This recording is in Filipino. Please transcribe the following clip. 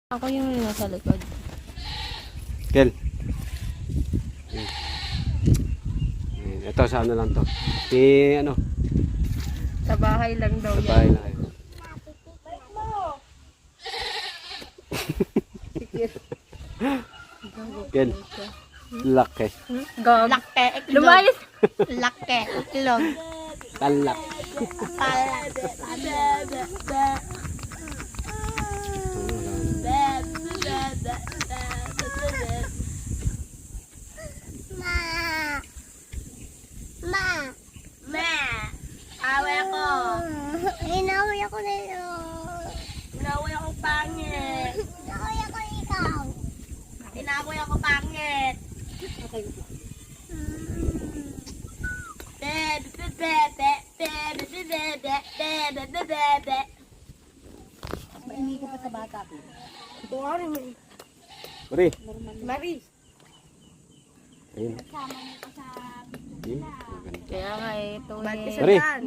Ako yung nasa likod. Kel. Ito sa ano lang to. Si ano? Sa bahay lang daw Sa yan. bahay lang. Kel. Laki. Gog. Lake, itlog. Lumayas. Lake, itlog. Talak. Away ako. Inaway ako na yun. Inaway ako pangit. Inaway ako ikaw. Inaway ako pangit. Maingi ka pa sa bata ko. Uri. Maris. Ayun. Ayun. Maganda. Kaya nga ito Ba't eh. isa Uri. yan?